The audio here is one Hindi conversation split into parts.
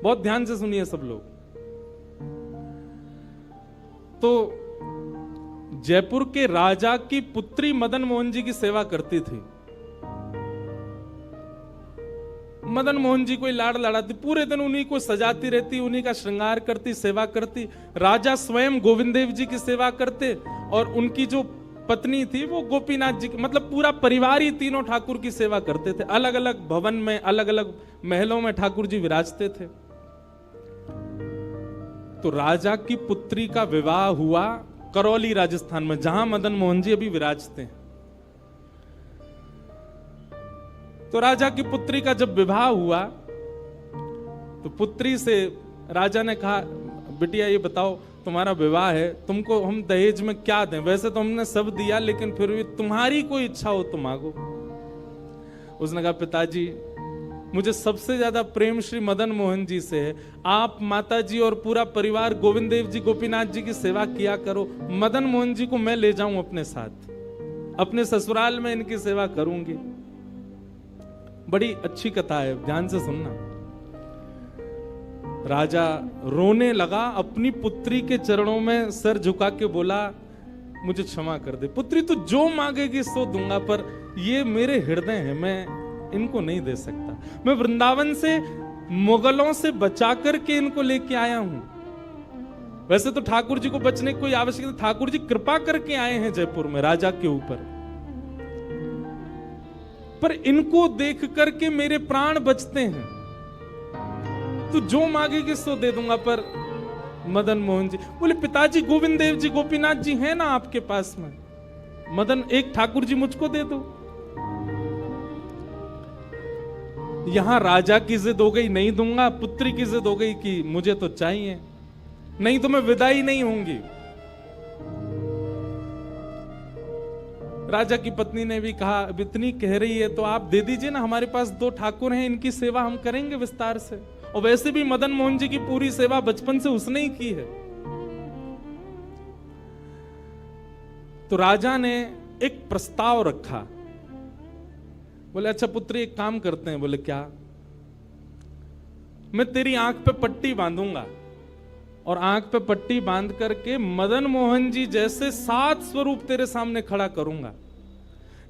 बहुत ध्यान से सुनिए सब लोग। तो जयपुर के राजा की पुत्री मदन मोहन जी की सेवा करती थी। मदन मोहन जी को लाड़ लड़ाती, पूरे दिन उन्हीं को सजाती रहती, उन्हीं का श्रृंगार करती, सेवा करती। राजा स्वयं गोविंद देव जी की सेवा करते और उनकी जो पत्नी थी वो गोपीनाथ जी की, मतलब पूरा परिवार ही तीनों ठाकुर की सेवा करते थे। अलग अलग भवन में, अलग अलग महलों में ठाकुर जी विराजते थे। तो राजा की पुत्री का विवाह हुआ करौली राजस्थान में, जहां मदन मोहन जी अभी विराजते हैं। तो राजा की पुत्री का जब विवाह हुआ तो पुत्री से राजा ने कहा, बिटिया ये बताओ तुम्हारा विवाह है, तुमको हम दहेज में क्या दें? वैसे तो हमने सब दिया, लेकिन फिर भी तुम्हारी कोई इच्छा हो तो मांगो। उसने कहा, पिताजी मुझे सबसे ज्यादा प्रेम श्री मदन मोहन जी से है। आप माता जी और पूरा परिवार गोविंद देव जी गोपीनाथ जी की सेवा किया करो। मदन मोहन जी को मैं ले जाऊं अपने साथ, अपने ससुराल में इनकी सेवा करूंगी। बड़ी अच्छी कथा है, ध्यान से सुनना। राजा रोने लगा, अपनी पुत्री के चरणों में सर झुका के बोला, मुझे क्षमा कर दे पुत्री, तू जो मांगेगी सो दूंगा, पर ये मेरे हृदय है, मैं इनको नहीं दे सकता। मैं वृंदावन से मुगलों से बचा करके इनको लेके आया हूं। वैसे तो ठाकुर जी को बचने की कोई आवश्यकता नहीं, ठाकुर जी कृपा करके आए हैं जयपुर में राजा के ऊपर, पर इनको देख करके मेरे प्राण बचते हैं। तू जो मांगेगी सो दे दूंगा। पर मदन मोहन जी बोले, पिताजी गोविंद देव जी गोपीनाथ जी हैं ना आपके पास में, मदन एक ठाकुर जी मुझको दे दो। यहां राजा की जिद हो गई, नहीं दूंगा। पुत्री की जिद हो गई कि मुझे तो चाहिए, नहीं तो मैं विदाई नहीं होंगी। राजा की पत्नी ने भी कहा, अब इतनी कह रही है तो आप दे दीजिए ना, हमारे पास 2 ठाकुर हैं, इनकी सेवा हम करेंगे विस्तार से। और वैसे भी मदन मोहन जी की पूरी सेवा बचपन से उसने ही की है। तो राजा ने एक प्रस्ताव रखा। बोले, अच्छा पुत्री एक काम करते हैं। बोले, क्या? मैं तेरी आंख पे पट्टी बांधूंगा और आंख पे पट्टी बांध करके मदन मोहन जी जैसे 7 स्वरूप तेरे सामने खड़ा करूंगा,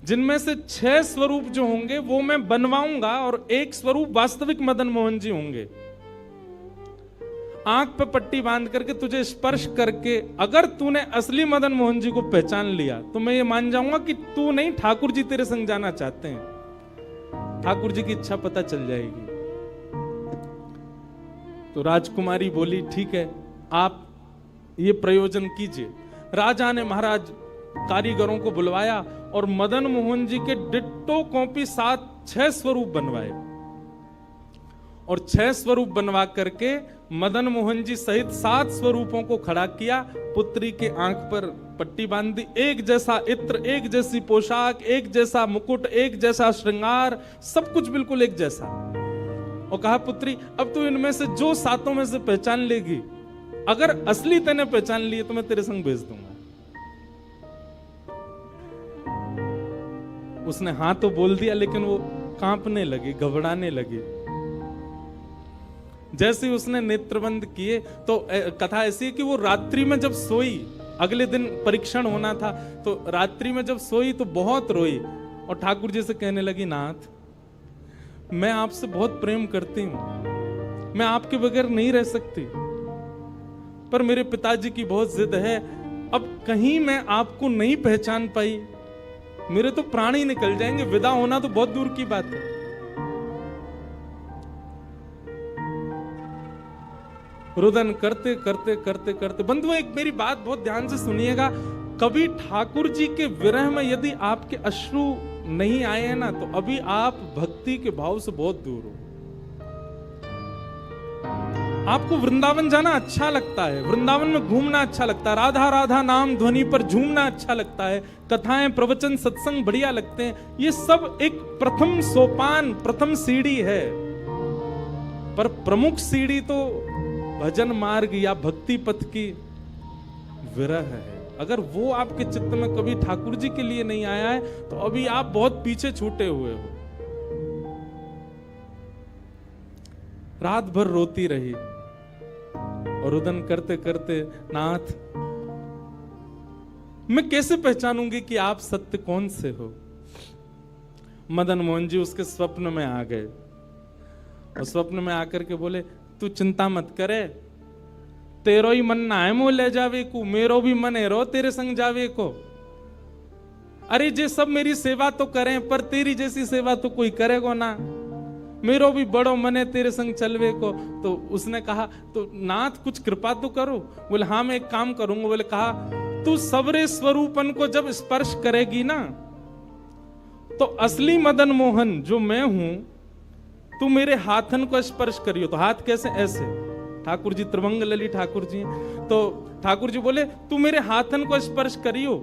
जिनमें से 6 स्वरूप जो होंगे वो मैं बनवाऊंगा और 1 स्वरूप वास्तविक मदन मोहन जी होंगे। आंख पे पट्टी बांध करके तुझे स्पर्श करके अगर तूने असली मदन मोहन जी को पहचान लिया तो मैं ये मान जाऊंगा कि तू नहीं, ठाकुर जी तेरे संग जाना चाहते हैं। ठाकुर जी की इच्छा पता चल जाएगी। तो राजकुमारी बोली, ठीक है, आप ये प्रयोजन कीजिए। राजा ने महाराज कारीगरों को बुलवाया और मदन मोहन जी के डिट्टो कॉपी 6 स्वरूप बनवाए और 6 स्वरूप बनवा करके मदन मोहन जी सहित 7 स्वरूपों को खड़ा किया। पुत्री के आंख पर पट्टी बांध दी, एक जैसा इत्र, एक जैसी पोशाक, एक जैसा मुकुट, एक जैसा श्रृंगार, सब कुछ बिल्कुल एक जैसा। और कहा, पुत्री अब तू इनमें से जो 7 में से पहचान लेगी, अगर असली तेने पहचान लिए तो मैं तेरे संग भेज दूंगा। उसने हाँ तो बोल दिया, लेकिन वो कांपने लगी, घबराने लगी। जैसे ही उसने नेत्रबंद किए तो कथा ऐसी है कि वो रात्रि में जब सोई, अगले दिन परीक्षण होना था, तो रात्रि में जब सोई तो बहुत रोई और ठाकुर जी से कहने लगी, नाथ मैं आपसे बहुत प्रेम करती हूं, मैं आपके बगैर नहीं रह सकती, पर मेरे पिताजी की बहुत जिद है। अब कहीं मैं आपको नहीं पहचान पाई, मेरे तो प्राण ही निकल जाएंगे, विदा होना तो बहुत दूर की बात है। रुदन करते करते करते करते, बंधुओं एक मेरी बात बहुत ध्यान से सुनिएगा, कभी ठाकुर जी के विरह में यदि आपके अश्रु नहीं आए हैं ना, तो अभी आप भक्ति के भाव से बहुत दूर हो। आपको वृंदावन जाना अच्छा लगता है, वृंदावन में घूमना अच्छा लगता है, राधा राधा नाम ध्वनि पर झूमना अच्छा लगता है, कथाएं प्रवचन सत्संग बढ़िया लगते हैं, ये सब एक प्रथम सोपान, प्रथम सीढ़ी है। पर प्रमुख सीढ़ी तो भजन मार्ग या भक्ति पथ की विरह है। अगर वो आपके चित्त में कभी ठाकुर जी के लिए नहीं आया है तो अभी आप बहुत पीछे छूटे हुए हो। रात भर रोती रही और रुदन करते करते, नाथ मैं कैसे पहचानूंगी कि आप सत्य कौन से हो। मदन मोहन जी उसके स्वप्न में आ गए और स्वप्न में आकर के बोले, तू चिंता मत करे, तेरो ही मन ना है मो ले जावे को, मेरो भी मन है रो तेरे संग जावे को। अरे जे सब मेरी सेवा तो करें, पर तेरी जैसी सेवा तो कोई करेगो ना, मेरो भी बड़ो मन है तेरे संग चलवे को। तो उसने कहा, तो नाथ कुछ कृपा तो करो। बोले हाँ मैं एक काम करूंगा। बोले कहा, तू सबरे स्वरूपन को जब स्पर्श करेगी ना, तो असली मदन मोहन जो मैं हूं, तू मेरे हाथन को स्पर्श करियो। तो हाथ कैसे? ऐसे। ठाकुर जी त्रिभंग लली ठाकुर जी, तो ठाकुर जी बोले तू मेरे हाथन को स्पर्श करियो,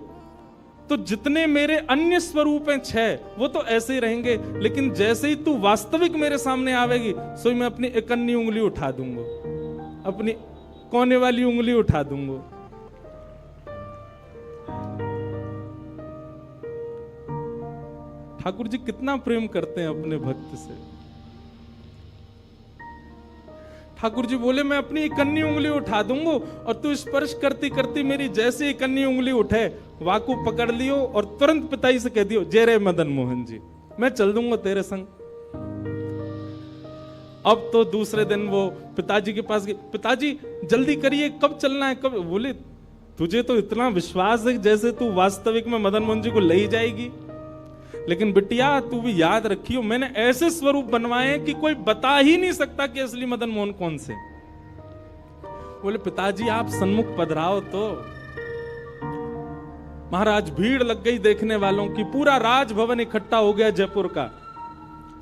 तो जितने मेरे अन्य स्वरूप हैं 6 वो तो ऐसे ही रहेंगे, लेकिन जैसे ही तू वास्तविक मेरे सामने आवेगी, सो मैं अपनी इकन्नी उंगली उठा दूंगा, अपनी कोने वाली उंगली उठा दूंगा। ठाकुर जी कितना प्रेम करते हैं अपने भक्त से। ठाकुर जी बोले मैं अपनी इकन्नी उंगली उठा दूंगा और तू स्पर्श करती करती मेरी जैसे इकन्नी उंगली उठे, वाकू पकड़ लियो और तुरंत पिताजी से कह दियो, जय रे मदन मोहन जी, मैं चल दूंगा तेरे संग। अब तो दूसरे दिन वो पिताजी के पास गए, पिताजी जल्दी करिए, कब चलना है, कब? बोले तुझे तो इतना विश्वास है जैसे तू वास्तविक में मदन मोहन जी को ले ही जाएगी, लेकिन बिटिया तू भी याद रखियो, मैंने ऐसे स्वरूप बनवाए कि कोई बता ही नहीं सकता कि असली मदन मोहन कौन से। बोले पिताजी आप सन्मुख पधराओ। तो महाराज भीड़ लग गई देखने वालों की, पूरा राजभवन इकट्ठा हो गया जयपुर का।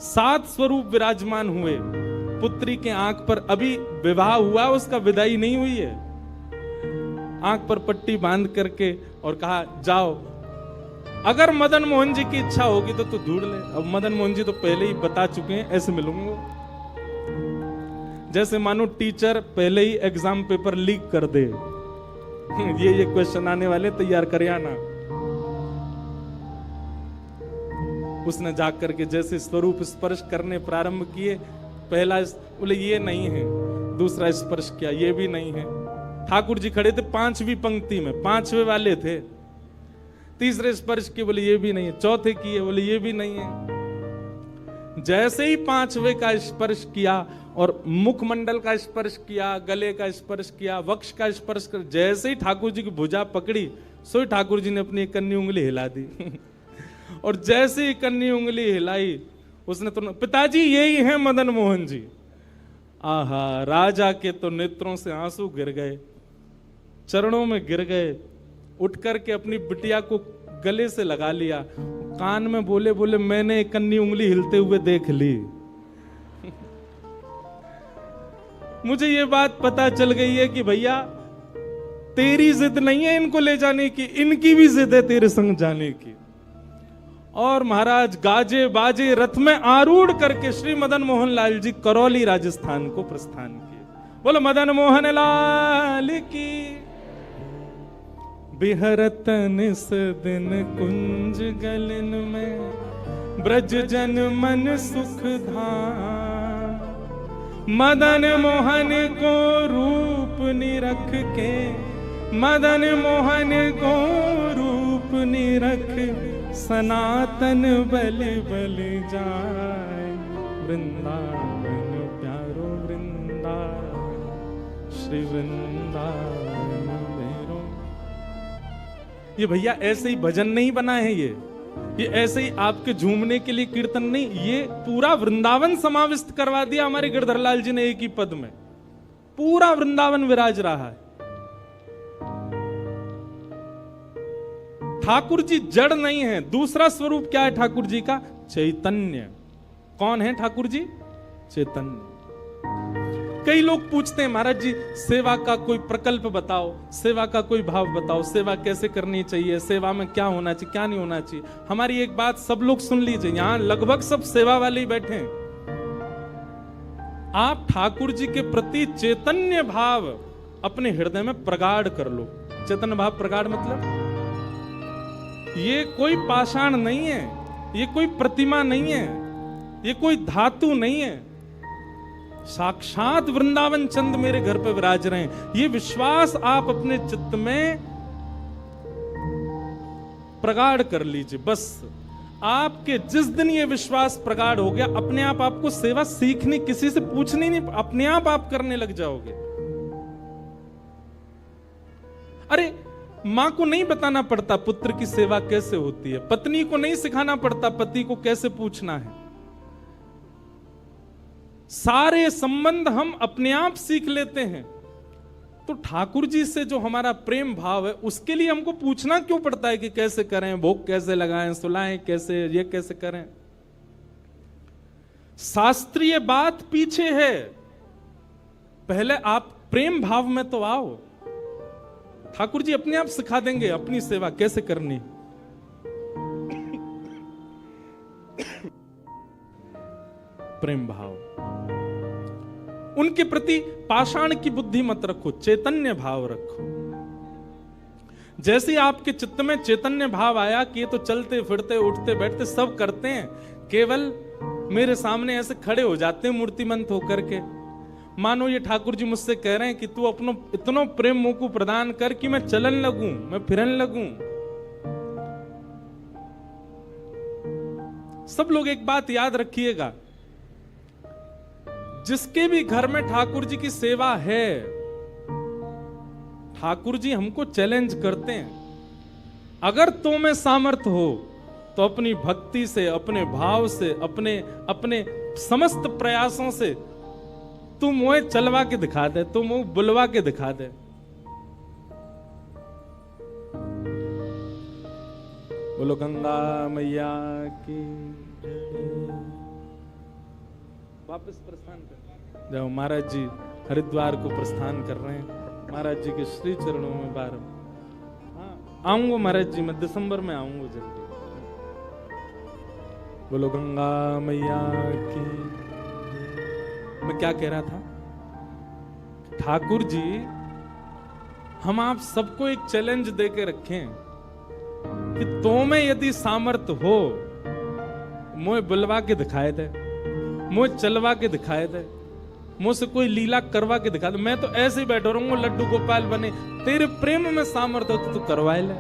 7 स्वरूप विराजमान हुए। पुत्री के आंख पर अभी विवाह हुआ, उसका विदाई नहीं हुई है, आंख पर पट्टी बांध करके और कहा जाओ, अगर मदन मोहन जी की इच्छा होगी तो तू ढूंढ ले। अब मदन मोहन जी तो पहले ही बता चुके हैं, ऐसे मिलूंगा। जैसे मानो टीचर पहले ही एग्जाम पेपर लीक कर दे, ये क्वेश्चन आने वाले, तैयार कर आना। उसने जाकर के जैसे स्वरूप स्पर्श करने प्रारंभ किए, पहला बोले ये नहीं है, दूसरा स्पर्श किया, ये भी नहीं है। ठाकुर जी खड़े थे 5वीं पंक्ति में, 5वें वाले थे। तीसरे स्पर्श किए, बोले ये भी नहीं है। चौथे किए, बोले ये भी नहीं है। जैसे ही 5वें का स्पर्श किया और मुखमंडल का स्पर्श किया, गले का स्पर्श किया, वक्ष का स्पर्श कर, जैसे ही ठाकुर जी की भुजा पकड़ी, सो ठाकुर जी ने अपनी इकन्नी उंगली हिला दी। और जैसे ही इकन्नी उंगली हिलाई, उसने तो, पिताजी यही है मदन मोहन जी। आहा, राजा के तो नेत्रों से आंसू गिर गए, चरणों में गिर गए, उठ करके अपनी बिटिया को गले से लगा लिया, कान में बोले बोले मैंने इकन्नी उंगली हिलते हुए देख ली। मुझे ये बात पता चल गई है कि भैया तेरी जिद नहीं है इनको ले जाने की, इनकी भी जिद है तेरे संग जाने की। और महाराज गाजे बाजे रथ में आरूढ़ करके श्री मदन मोहन लाल जी करौली राजस्थान को प्रस्थान किए। बोलो मदन मोहन लाल की। बिहरत निस दिन कुंज गलन में, ब्रज जन मन सुख धाम। मदन मोहन को रूप निरख के, मदन मोहन को रूप निरख, सनातन बल बल जाए। वृंदावन प्यारो वृंदावन, श्री वृंदावन। ये भैया ऐसे ही भजन नहीं बना है, ये ऐसे ही आपके झूमने के लिए कीर्तन नहीं, ये पूरा वृंदावन समाविष्ट करवा दिया हमारे गिरधर लाल जी ने एक ही पद में। पूरा वृंदावन विराज रहा है। ठाकुर जी जड़ नहीं है। दूसरा स्वरूप क्या है ठाकुर जी का? चैतन्य। कौन है ठाकुर जी? चैतन्य। कई लोग पूछते हैं महाराज जी सेवा का कोई प्रकल्प बताओ, सेवा का कोई भाव बताओ, सेवा कैसे करनी चाहिए, सेवा में क्या होना चाहिए, क्या नहीं होना चाहिए। हमारी एक बात सब लोग सुन लीजिए, यहां लगभग सब सेवा वाले ही बैठे हैं। आप ठाकुर जी के प्रति चैतन्य भाव अपने हृदय में प्रगाढ़ कर लो। चैतन्य भाव प्रगाढ़ मतलब ये कोई पाषाण नहीं है, ये कोई प्रतिमा नहीं है, ये कोई धातु नहीं है। साक्षात वृंदावन चंद मेरे घर पे विराज रहे हैं। ये विश्वास आप अपने चित्त में प्रगाढ़ कर लीजिए। बस आपके जिस दिन ये विश्वास प्रगाढ़ हो गया, अपने आप आपको सेवा सीखनी, किसी से पूछनी नहीं, अपने आप करने लग जाओगे। अरे मां को नहीं बताना पड़ता पुत्र की सेवा कैसे होती है, पत्नी को नहीं सिखाना पड़ता पति को कैसे पूछना है। सारे संबंध हम अपने आप सीख लेते हैं। तो ठाकुर जी से जो हमारा प्रेम भाव है, उसके लिए हमको पूछना क्यों पड़ता है कि कैसे करें, भोग कैसे लगाएं, सुलाएं कैसे, ये कैसे करें। शास्त्रीय बात पीछे है, पहले आप प्रेम भाव में तो आओ। ठाकुर जी अपने आप सिखा देंगे अपनी सेवा कैसे करनी। प्रेम भाव, उनके प्रति पाषाण की बुद्धि मत रखो, चैतन्य भाव रखो। जैसे आपके चित्त में चैतन्य भाव आया कि ये तो चलते फिरते उठते बैठते सब करते हैं, केवल मेरे सामने ऐसे खड़े हो जाते हैं मूर्तिमंत होकर के। मानो ये ठाकुर जी मुझसे कह रहे हैं कि तू अपनो इतना प्रेम मुझको प्रदान कर कि मैं चलन लगूं, मैं फिरन लगूं। सब लोग एक बात याद रखिएगा, जिसके भी घर में ठाकुर जी की सेवा है, ठाकुर जी हमको चैलेंज करते हैं। अगर तो में सामर्थ्य हो तो अपनी भक्ति से, अपने भाव से, अपने समस्त प्रयासों से तू मुझे चलवा के दिखा दे, तू मुझे बुलवा के दिखा दे। बोलो गंगा मैया की। वापस प्रस्थान कर जाओ। महाराज जी हरिद्वार को प्रस्थान कर रहे हैं, महाराज जी के श्री चरणों में बार। हाँ आऊंगा महाराज जी, मैं दिसंबर में आऊंगा जल्दी। बोलो गंगा मैया की। मैं क्या कह रहा था, ठाकुर जी हम आप सबको एक चैलेंज देके रखें कि तो में यदि सामर्थ्य हो, मुझे बुलवा के दिखाए दे, मुझे चलवा के दिखाए दे, मुझसे कोई लीला करवा के दिखा दे। मैं तो ऐसे ही बैठा रहूंगा लड्डू गोपाल बने। तेरे प्रेम में सामर्थ्य हो तो करवाए ले।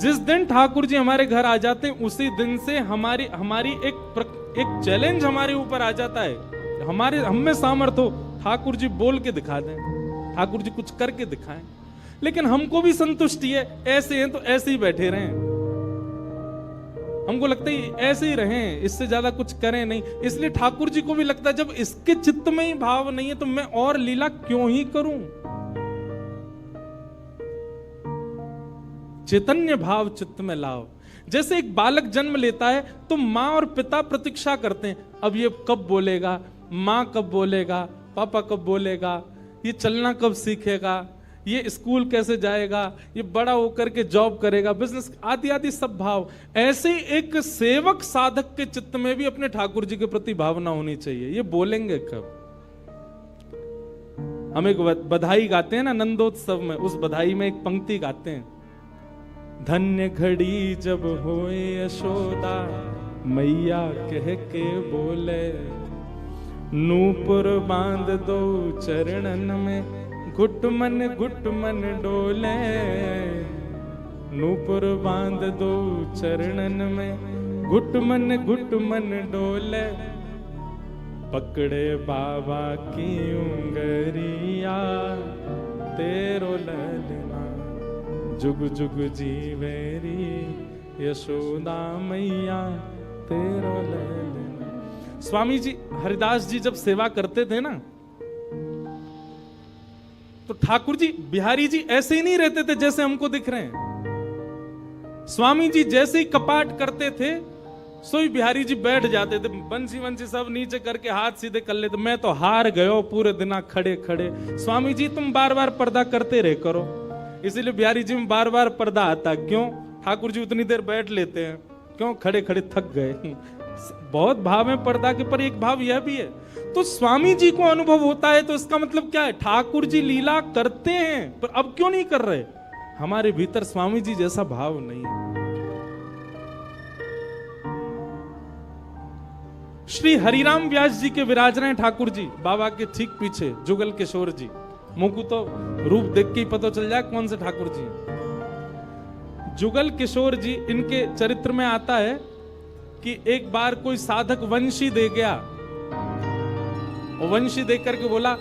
जिस दिन ठाकुर जी हमारे घर आ जाते हैं, उसी दिन से हमारी एक चैलेंज हमारे ऊपर आ जाता है। हम में सामर्थ्य हो, ठाकुर जी बोल के दिखा दें, ठाकुर जी कुछ करके दिखाएं। लेकिन हमको भी संतुष्टि है, ऐसे हैं तो ऐसे ही बैठे रहें। हमको लगता है ऐसे ही रहें, इससे ज्यादा कुछ करें नहीं। इसलिए ठाकुर जी को भी लगता है जब इसके चित्त में ही भाव नहीं है तो मैं और लीला क्यों ही करूं। चैतन्य भाव चित्त में लाओ। जैसे एक बालक जन्म लेता है तो माँ और पिता प्रतीक्षा करते हैं, अब ये कब बोलेगा, माँ कब बोलेगा, पापा कब बोलेगा, ये चलना कब सीखेगा, ये स्कूल कैसे जाएगा, ये बड़ा होकर के जॉब करेगा, बिजनेस आदि आदि सब भाव। ऐसे एक सेवक साधक के चित्त में भी अपने ठाकुर जी के प्रति भावना होनी चाहिए। ये बोलेंगे कब। हम एक बधाई गाते हैं ना नंदोत्सव में, उस बधाई में एक पंक्ति गाते हैं, धन्य घड़ी जब होए यशोदा मैया कह के बोले, नूपुर बांध दो चरणन में घुट मन डोले, नूपुर बांध दो चरणन में घुट मन डोले, पकड़े बाबा की उंगरिया तेरो ललना जुग जुग जीवेरी यशोदा मैया तेरो ललना। स्वामी जी हरिदास जी जब सेवा करते थे ना, तो ठाकुर जी बिहारी जी ऐसे ही नहीं रहते थे जैसे हमको दिख रहे हैं। स्वामी जी जैसे ही कपाट करते थे, सोई बिहारी जी बैठ जाते थे, बंसी वंसी सब नीचे करके हाथ सीधे कर लेते। मैं तो हार गयो पूरे दिन खड़े खड़े। स्वामी जी तुम बार बार पर्दा करते रहे करो। इसीलिए बिहारी जी में बार बार पर्दा आता। क्यों? ठाकुर जी उतनी देर बैठ लेते हैं, क्यों? खड़े खड़े थक गए। बहुत भाव है पर्दा के, पर एक भाव यह भी है। तो स्वामी जी को अनुभव होता है, तो इसका मतलब क्या है? ठाकुर जी लीला करते हैं, पर अब क्यों नहीं कर रहे? हमारे भीतर स्वामी जी जैसा भाव नहीं है। श्री हरिराम व्यास जी के विराज रहे ठाकुर जी बाबा के ठीक पीछे जुगल किशोर जी। मुंह को तो रूप देख के ही पता चल जाए कौन से ठाकुर जी हैं। जुगल किशोर जी, इनके चरित्र में आता है कि एक बार कोई साधक वंशी दे गया, और वंशी देख करके बोला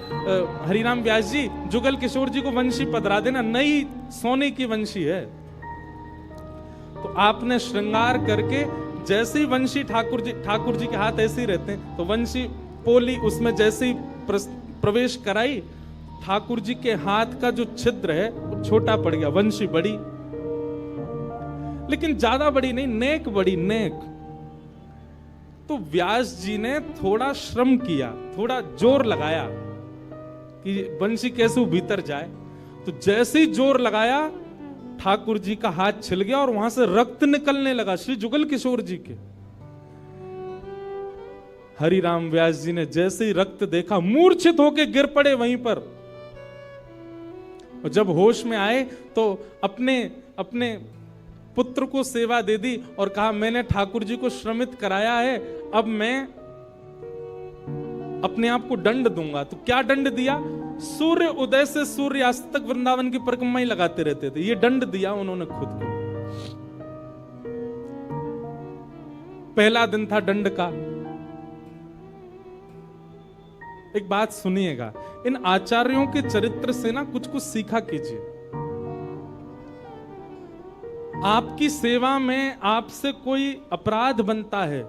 हरिराम व्यास जी जुगल किशोर जी को वंशी पधरा देना, नई सोने की वंशी है। तो आपने श्रृंगार करके जैसे ही वंशी ठाकुर जी के हाथ ऐसे ही रहते हैं, तो वंशी पोली उसमें जैसे ही प्रवेश कराई, ठाकुर जी के हाथ का जो छिद्र है वो छोटा पड़ गया, वंशी बड़ी, लेकिन ज्यादा बड़ी नहीं, नेक बड़ी, नेक। तो व्यास जी ने थोड़ा श्रम किया, थोड़ा जोर लगाया कि वंशी कैसे भीतर जाए। तो जैसे ही जोर लगाया, ठाकुर जी का हाथ छिल गया और वहां से रक्त निकलने लगा श्री जुगल किशोर जी के। हरिराम व्यास जी ने जैसे ही रक्त देखा, मूर्छित होकर गिर पड़े वहीं पर। और जब होश में आए तो अपने पुत्र को सेवा दे दी और कहा मैंने ठाकुर जी को श्रमित कराया है, अब मैं अपने आप को दंड दूंगा। तो क्या दंड दिया? सूर्य उदय से सूर्यास्त तक वृंदावन की परिक्रमा ही लगाते रहते थे, ये दंड दिया उन्होंने खुद को। पहला दिन था दंड का। एक बात सुनिएगा, इन आचार्यों के चरित्र से ना कुछ कुछ सीखा कीजिए। आपकी सेवा में आपसे कोई अपराध बनता है,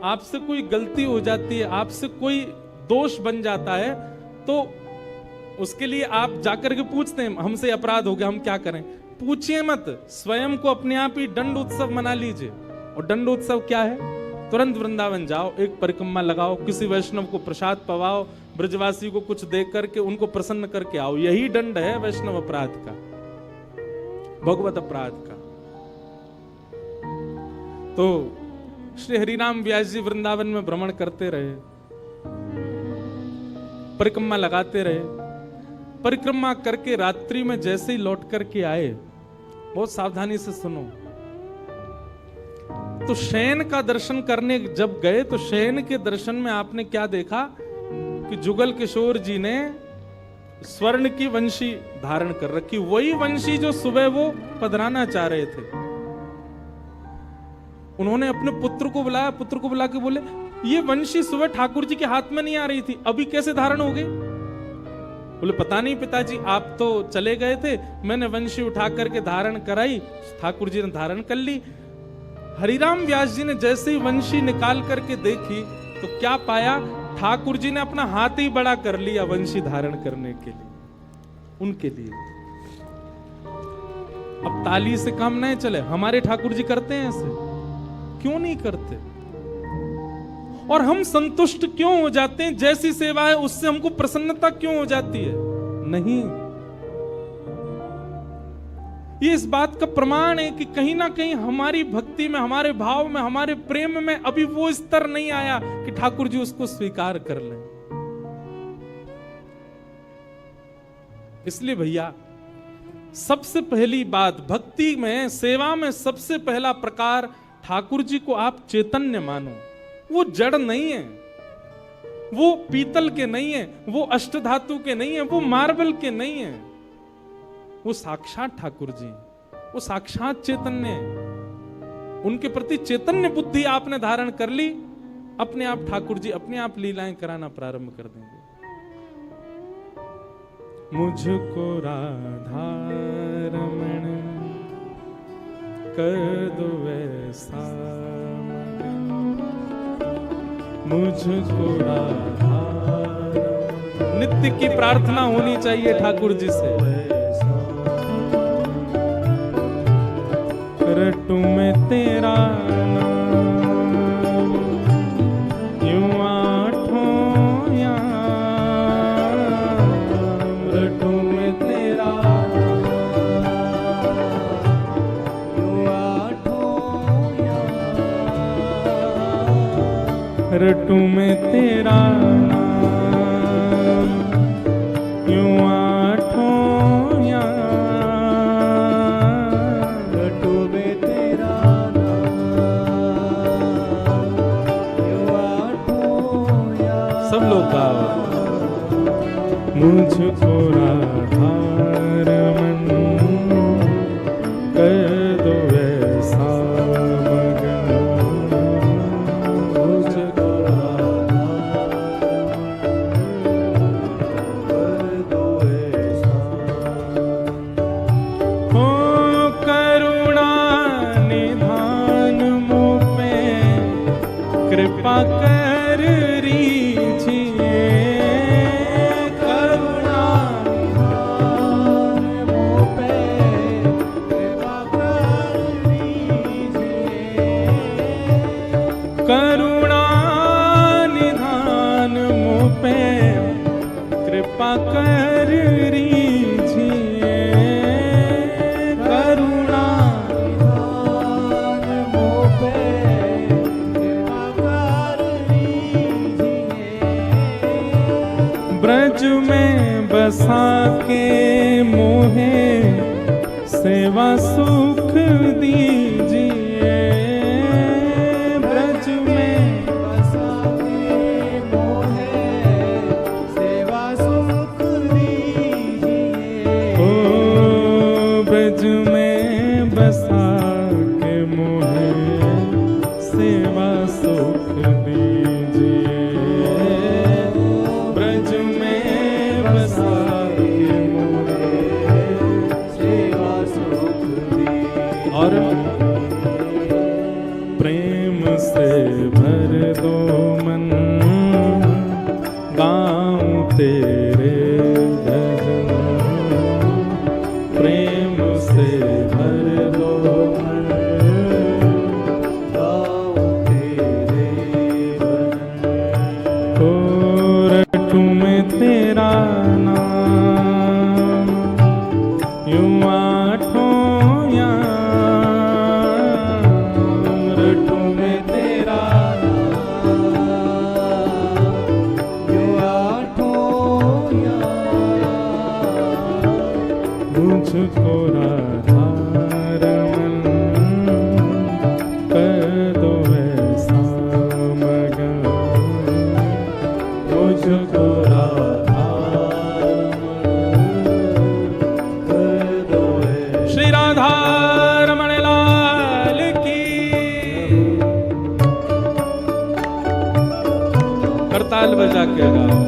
आपसे कोई गलती हो जाती है, आपसे कोई दोष बन जाता है, तो उसके लिए आप जाकर के पूछते हैं हमसे अपराध हो गया, हम क्या करें? पूछिए मत, स्वयं को अपने आप ही दंड उत्सव मना लीजिए। और दंड उत्सव क्या है? तुरंत वृंदावन जाओ, एक परिक्रमा लगाओ, किसी वैष्णव को प्रसाद पवाओ, ब्रजवासी को कुछ दे करके उनको प्रसन्न करके आओ। यही दंड है वैष्णव अपराध का, भगवत अपराध का। तो श्री हरिराम व्यास जी वृंदावन में भ्रमण करते रहे, परिक्रमा लगाते रहे। परिक्रमा करके रात्रि में जैसे ही लौट करके आए, बहुत सावधानी से सुनो, तो शयन का दर्शन करने जब गए तो शयन के दर्शन में आपने क्या देखा कि जुगल किशोर जी ने स्वर्ण की वंशी धारण कर रखी, वही वंशी जो सुबह वो पधराना चाह रहे थे। उन्होंने अपने पुत्र को बुलाया, पुत्र को बुला के बोले ये वंशी सुबह ठाकुर जी के हाथ में नहीं आ रही थी, अभी कैसे धारण हो गई? बोले पता नहीं पिताजी, आप तो चले गए थे, मैंने वंशी उठा करके धारण कराई, ठाकुर जी ने धारण कर ली। हरिराम व्यास जी ने जैसे ही वंशी निकाल करके देखी तो क्या पाया? ठाकुर जी ने अपना हाथ ही बड़ा कर लिया वंशी धारण करने के लिए, उनके लिए। अब ताली से काम नहीं चले, हमारे ठाकुर जी करते हैं ऐसे? क्यों नहीं करते? और हम संतुष्ट क्यों हो जाते हैं? जैसी सेवा है उससे हमको प्रसन्नता क्यों हो जाती है? नहीं, ये इस बात का प्रमाण है कि कहीं ना कहीं हमारी भक्ति में, हमारे भाव में, हमारे प्रेम में अभी वो स्तर नहीं आया कि ठाकुर जी उसको स्वीकार कर लें। इसलिए भैया, सबसे पहली बात भक्ति में, सेवा में सबसे पहला प्रकार, ठाकुर जी को आप चैतन्य मानो। वो जड़ नहीं है, वो पीतल के नहीं है, वो अष्टधातु के नहीं है, वो मार्बल के नहीं है, वो साक्षात ठाकुर जी, वो साक्षात चैतन्य है। उनके प्रति चैतन्य बुद्धि आपने धारण कर ली, अपने आप ठाकुर जी अपने आप लीलाएं कराना प्रारंभ कर देंगे। मुझको राधा रमण कर दो वैसा, मुझको राधा, नित्य की प्रार्थना होनी चाहिए ठाकुर जी से। रटू में तेरा नाम यूं आठों याम, रटू में तेरा यूं आठों याम, रटू में तेरा नाम यूं आठों याम, मुझको राधारमन कर दो ऐसा मगन, मुझको कर दो ऐसा। हो करुणा निधान मुझ पे कृपा कर रीझिए, करुणा निधान मुझ पे कृपा कर रीझिए, करुणा निधान मुझ पे कृपा कर रीझिए, करुणा निधान मुझ पे कृपा कर रीझिए, ब्रज में बसा के मोहे सेवा सुख दीजिए, ब्रज में बसा के मोहे सेवा सुख दीजिए, ओ ब्रज में बसा के मोहे सेवा सुख दीजिए, ब्रज में बसा के मोहे सेवा सुख दीजिए, और प्रेम से भर दो मन गाऊं तेरे भजन, प्रेम से भर दो मन गाऊं तेरे भजन, ओ रटूं मैं तेरा नाम यूं आठों याम, रटूं मैं तेरा नाम यूं आठों याम, मुझको राधारमन कर दो ऐसा मगन, मुझको राधारमन कर दो ऐसा। श्री राधारमण लाल की, करताल बजा के गाओ।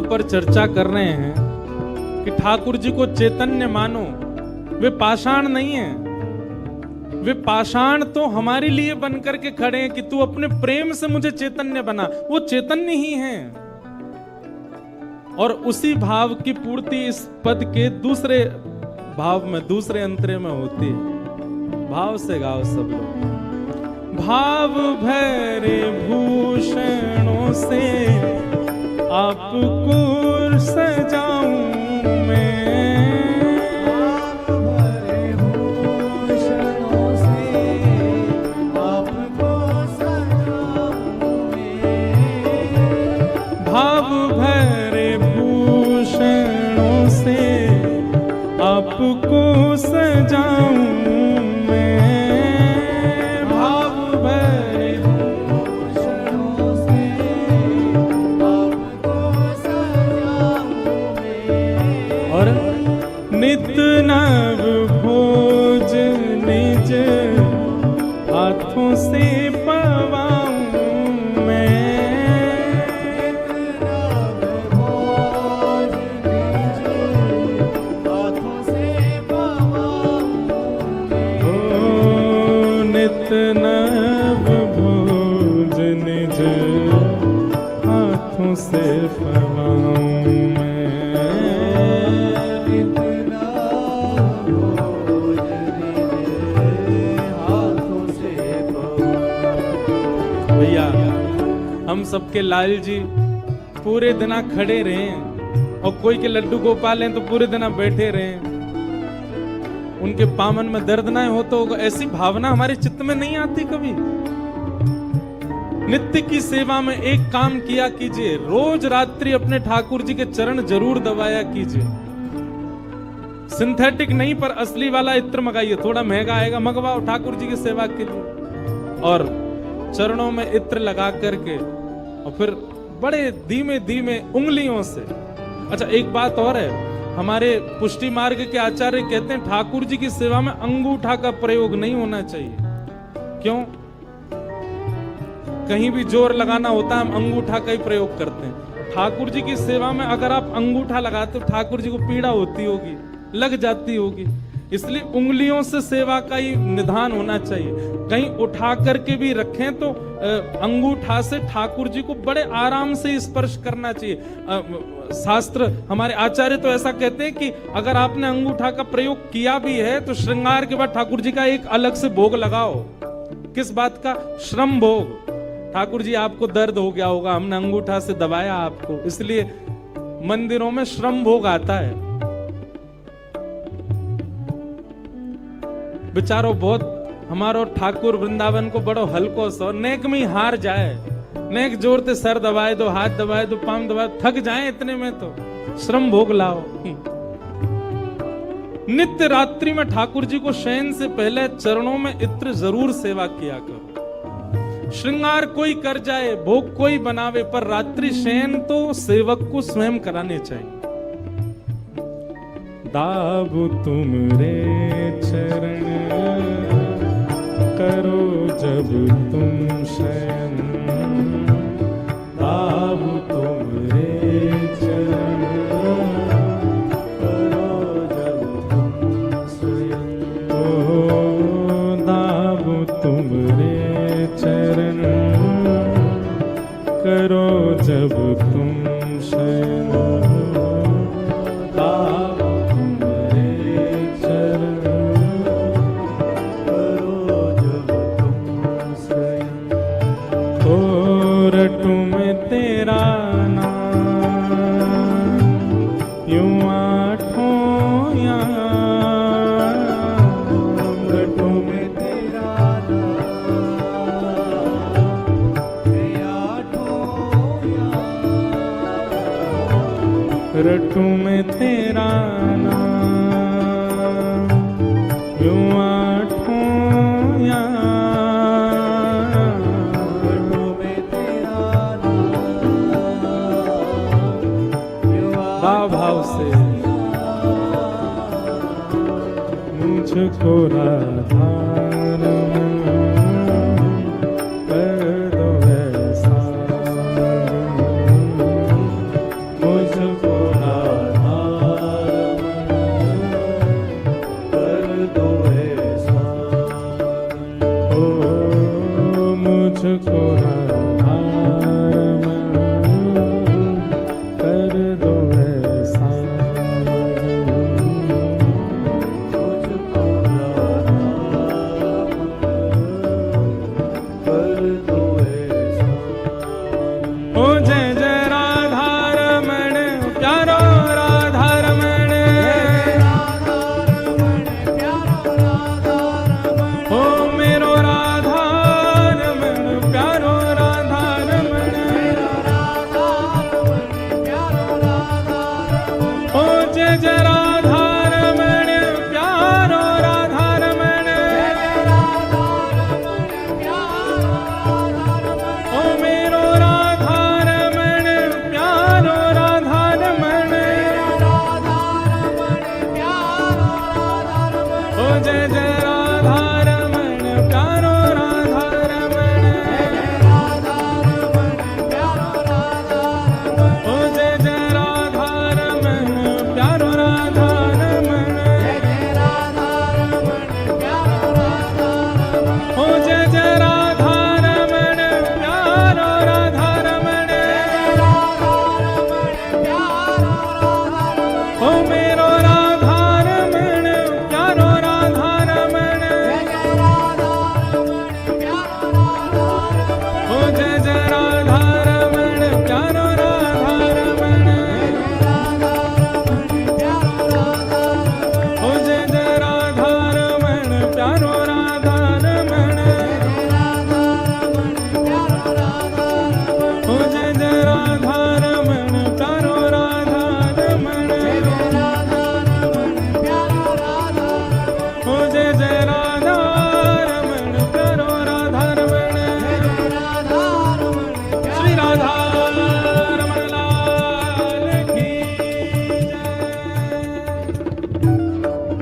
पर चर्चा कर रहे हैं कि ठाकुर जी को चैतन्य मानो, वे पाषाण नहीं है, वे पाषाण तो हमारे लिए बन करके खड़े हैं कि तू अपने प्रेम से मुझे चैतन्य बना, वो चैतन्य ही हैं। और उसी भाव की पूर्ति इस पद के दूसरे भाव में, दूसरे अंतरे में होती है। भाव से गाओ सब लोग। भाव भरे भूषणों से आपको सजाऊं मैं, भाव भरे भूषणों से आपको सजाऊं मैं, भाव भरे भूषणों से आपको सजाऊं मैं, भाव भरे भूषणों से आपको सजाऊं मैं, और नित नव भोज निज हाथों से पवाऊं मैं, नित नव भोज निज हाथों से पवाऊं मैं, ओ नित नव भोज निज हाथों से फवाऊं मैं, इतना बोझ दीजिए हाथों से पवाऊं। भैया हम सबके लाल जी पूरे दिन खड़े रहे, और कोई के लड्डू गोपाल हैं तो पूरे दिन बैठे रहे, उनके पामन में दर्द ना हो तो ऐसी भावना हमारे चित्त में नहीं आती कभी। नित्य की सेवा में एक काम किया कीजिए, रोज रात्रि अपने ठाकुर जी के चरण जरूर दबाया कीजिए। सिंथेटिक नहीं पर असली वाला इत्र मंगाइए, थोड़ा महंगा आएगा, मंगवाओ ठाकुर जी की सेवा के लिए, और चरणों में इत्र लगा करके, और फिर बड़े धीमे धीमे उंगलियों से। अच्छा एक बात और है, हमारे पुष्टि मार्ग के आचार्य कहते हैं ठाकुर जी की सेवा में अंगूठा का प्रयोग नहीं होना चाहिए। क्यों? कहीं भी जोर लगाना होता है हम अंगूठा का ही प्रयोग करते हैं। ठाकुर जी की सेवा में अगर आप अंगूठा लगाते हो ठाकुर जी को पीड़ा होती होगी, लग जाती होगी, इसलिए उंगलियों से सेवा का ही निधान होना चाहिए। कहीं उठा करके भी रखें तो अंगूठा से ठाकुर जी को बड़े आराम से स्पर्श करना चाहिए। शास्त्र हमारे आचार्य तो ऐसा कहते हैं कि अगर आपने अंगूठा का प्रयोग किया भी है तो श्रृंगार के बाद ठाकुर जी का एक अलग से भोग लगाओ। किस बात का? श्रम भोग। ठाकुर जी आपको दर्द हो गया होगा, हमने अंगूठा से दबाया आपको, इसलिए मंदिरों में श्रम भोग आता है। बेचारो बहुत हमारो ठाकुर वृंदावन को बड़ो हल्को सो, नेक में ही हार जाए, नेक जोर से सर दबाए दो, हाथ दबाए दो, पांव दबाए, थक जाए इतने में तो श्रम भोग लाओ। नित्य रात्रि में ठाकुर जी को शयन से पहले चरणों में इत्र जरूर सेवा किया करो। श्रृंगार कोई कर जाए, भोग कोई बनावे, पर रात्रि शयन तो सेवक को स्वयं कराने चाहिए। दाबु तुमरे चरण करो जब तुम शयन, दाबु तुमरे चरण करो जब तुम स्वयं, ओ दाबु तुमरे चरण करो जब तुम शयन, दाबु तुमरे चरण करो जब तुम स्वयं। ओ रटू में तेरा नाम यूं आठों याम, रटू में तेरा नाम आठों याम, रटू में तेरा नाम यूं आठों याम, रटू में तेरा नाम भाव से मुझको राधार कर दो ऐसा, मुझको आधार कर दो ऐसा, ओ मुझको राधार कर दो ऐसा, मुझको आधार कर दो ऐसा। ओ